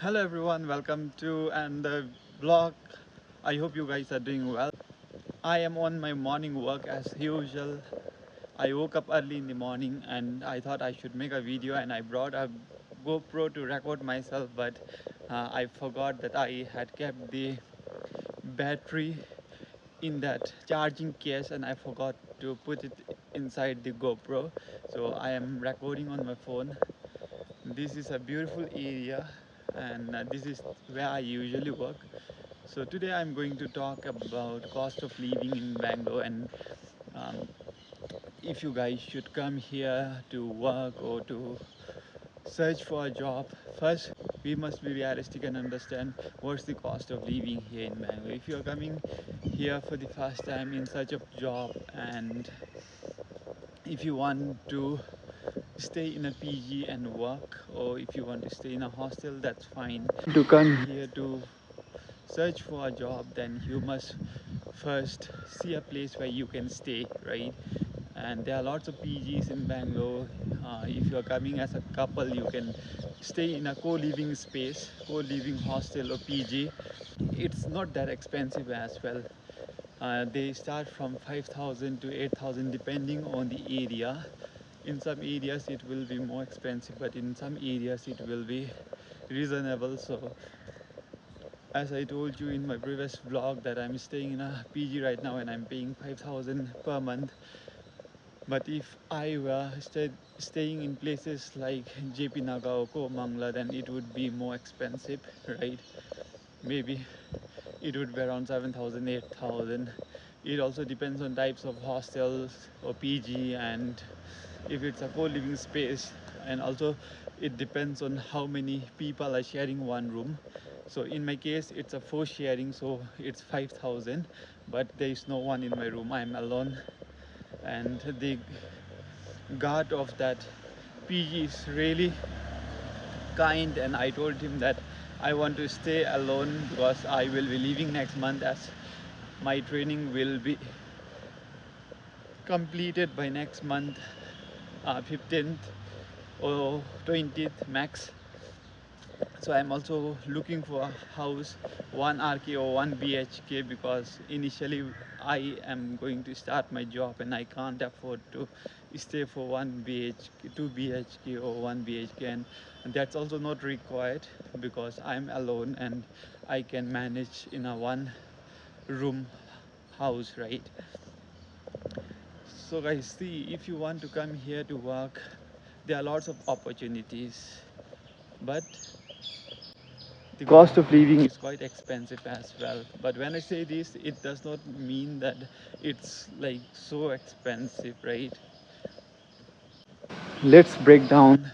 Hello everyone, welcome to another vlog. I hope you guys are doing well. I am on my morning walk as usual. I woke up early in the morning and I thought I should make a video, and I brought a GoPro to record myself, but I forgot that I had kept the battery in that charging case and I forgot to put it inside the GoPro. So I am recording on my phone. This is a beautiful area, and this is where I usually work. So today I'm going to talk about cost of living in Bangalore, and um, if you guys should come here to work or to search for a job. First, we must be realistic and understand what's the cost of living here in Bangalore. If you're coming here for the first time in search of job, and if you want to stay in a PG and work, or if you want to stay in a hostel, that's fine. To come here to search for a job, then you must first see a place where you can stay, right? And there are lots of PGs in Bangalore. If you're coming as a couple, you can stay in a co-living space, co-living hostel or PG. It's not that expensive as well. They start from 5,000 to 8,000 depending on the area. In some areas it will be more expensive, but in some areas it will be reasonable. So as I told you in my previous vlog that I'm staying in a PG right now and I'm paying 5,000 per month. But if I were staying in places like JP Naga or Koramangala, then it would be more expensive, right? Maybe it would be around 7,000, 8,000. It also depends on types of hostels or PG, and if it's a co-living space, and also it depends on how many people are sharing one room. So in my case it's a 4 sharing, so it's 5,000, but there is no one in my room. I'm alone, and the guard of that PG is really kind, and I told him that I want to stay alone because I will be leaving next month, as my training will be completed by next month, 15th or 20th max. So I'm also looking for a house, 1 RK or 1 BHK, because initially I am going to start my job and I can't afford to stay for 1 BHK, 2 BHK or 1 BHK, and that's also not required because I'm alone and I can manage in a 1 room house, right? So guys, see, if you want to come here to work, there are lots of opportunities, but the cost of living is quite expensive as well. But when I say this, it does not mean that it's like so expensive, right? Let's break down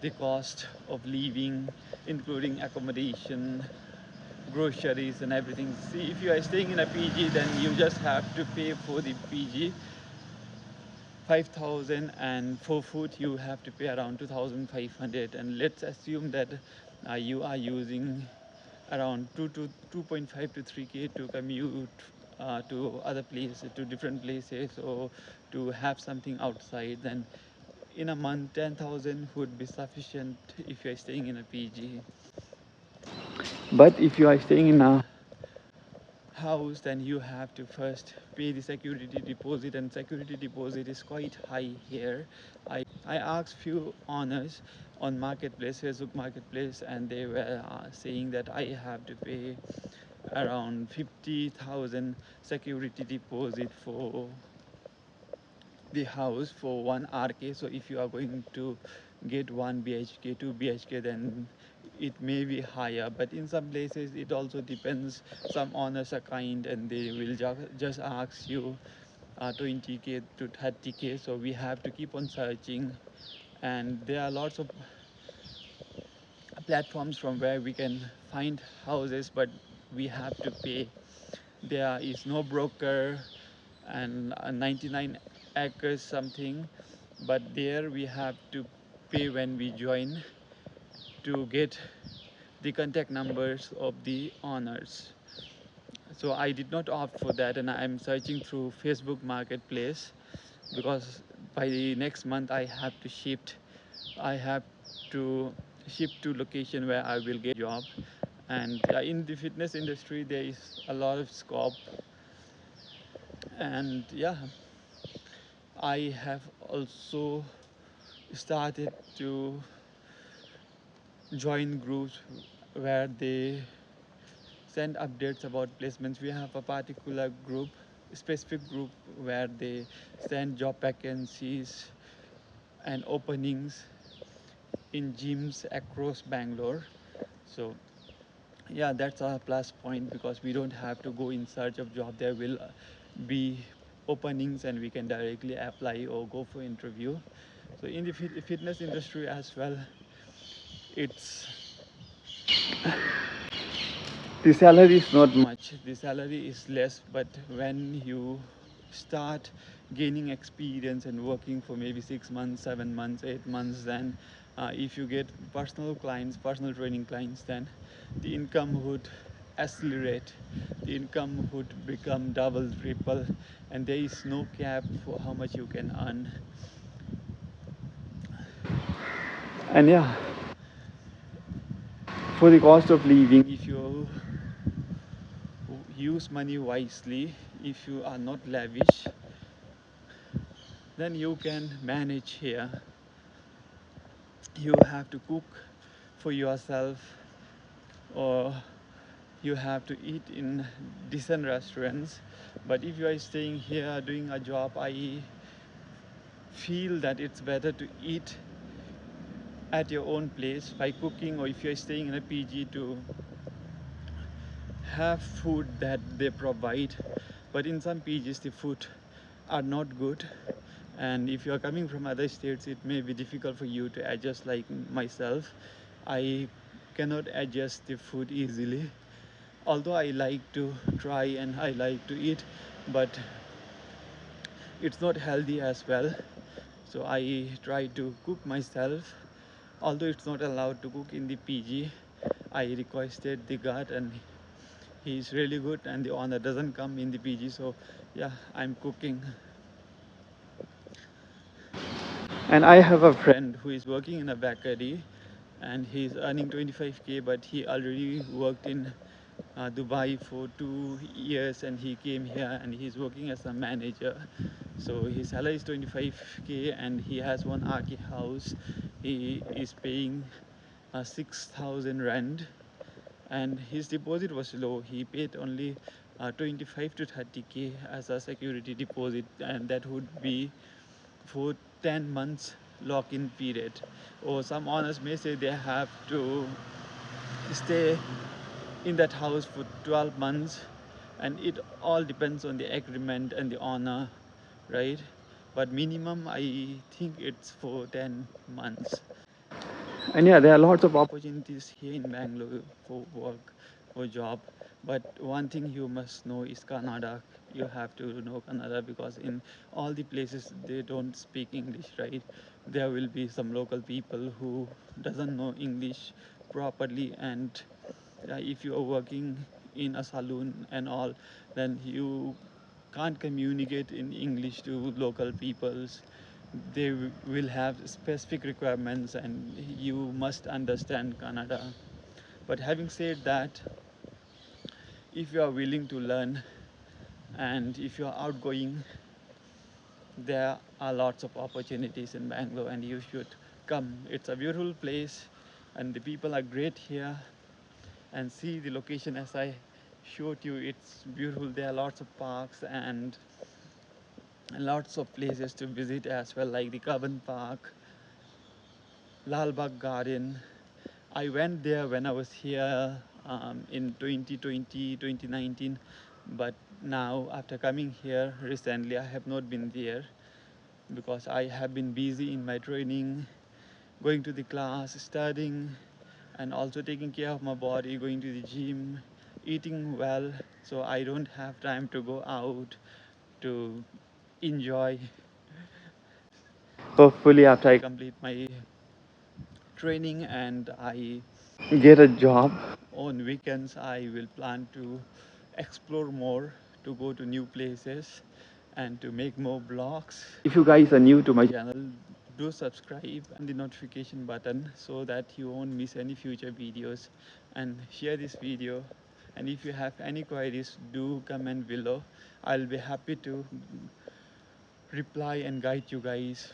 the cost of living, including accommodation, groceries and everything. See, if you are staying in a PG, then you just have to pay for the PG 5,000, and for food you have to pay around 2,500. And let's assume that you are using around 2.5 to 3K to commute to other places, to different places, or to have something outside. Then in a month 10,000 would be sufficient if you are staying in a PG. But if you are staying in a house, then you have to first pay the security deposit, and security deposit is quite high here. I asked few owners on marketplace, Facebook marketplace, and they were saying that I have to pay around 50,000 security deposit for the house for 1 RK. So if you are going to get 1 BHK, 2 BHK, then it may be higher. But in some places it also depends. Some owners are kind and they will just ask you 20K to 30K. So we have to keep on searching, and there are lots of platforms from where we can find houses, but we have to pay. There is no broker, and 99 acres something, but there we have to pay when we join to get the contact numbers of the owners. So I did not opt for that, and I'm searching through Facebook marketplace because by the next month I have to shift. I have to shift to location where I will get a job. And in the fitness industry, there is a lot of scope. And yeah, I have also started to join groups where they send updates about placements. We have a particular group, specific group, where they send job vacancies and openings in gyms across Bangalore. So yeah, that's a plus point because we don't have to go in search of job. There will be openings and we can directly apply or go for interview. So in the fitness industry as well, it's the salary is not much. The salary is less, but when you start gaining experience and working for maybe 6 months, 7 months, 8 months, then if you get personal clients, personal training clients, then the income would accelerate. The income would become double, triple, and there is no cap for how much you can earn. And yeah, for the cost of living, if you use money wisely, if you are not lavish, then you can manage here. You have to cook for yourself, or you have to eat in decent restaurants. But if you are staying here doing a job, I feel that it's better to eat at your own place by cooking, or if you're staying in a PG, to have food that they provide. But in some PGs the food are not good, and if you are coming from other states, it may be difficult for you to adjust. Like myself, I cannot adjust the food easily, although I like to try and I like to eat, but it's not healthy as well. So I try to cook myself, although it's not allowed to cook in the PG. I requested the guard and he's really good, and the owner doesn't come in the PG, so yeah, I'm cooking. And I have a friend who is working in a bakery and he's earning 25K, but he already worked in Dubai for 2 years and he came here and he's working as a manager. So his salary is 25K and he has one Aki house. He is paying 6,000 rand, and his deposit was low. He paid only 25 to 30K as a security deposit, and that would be for 10 months lock-in period. Or some owners may say they have to stay in that house for 12 months, and it all depends on the agreement and the owner, right? But minimum, I think it's for 10 months. And yeah, there are lots of opportunities here in Bangalore for work, for job. But one thing you must know is Kannada. You have to know Kannada because in all the places they don't speak English, right? There will be some local people who doesn't know English properly, and if you are working in a saloon and all, then you can't communicate in English to local peoples. They will have specific requirements and you must understand Kannada. But having said that, if you are willing to learn and if you are outgoing, there are lots of opportunities in Bangalore and you should come. It's a beautiful place and the people are great here. And see the location as I showed you, it's beautiful. There are lots of parks and lots of places to visit as well, like the Carbon Park, Lalbagh Garden. I went there when I was here in 2020, 2019, but now after coming here recently, I have not been there because I have been busy in my training, going to the class, studying, and also taking care of my body, going to the gym, eating well. So I don't have time to go out to enjoy. Hopefully, after I complete my training and I get a job on weekends, I will plan to explore more, to go to new places and to make more vlogs. If you guys are new to my channel, do subscribe and the notification button so that you won't miss any future videos, and share this video. And if you have any queries, do comment below. I'll be happy to reply and guide you guys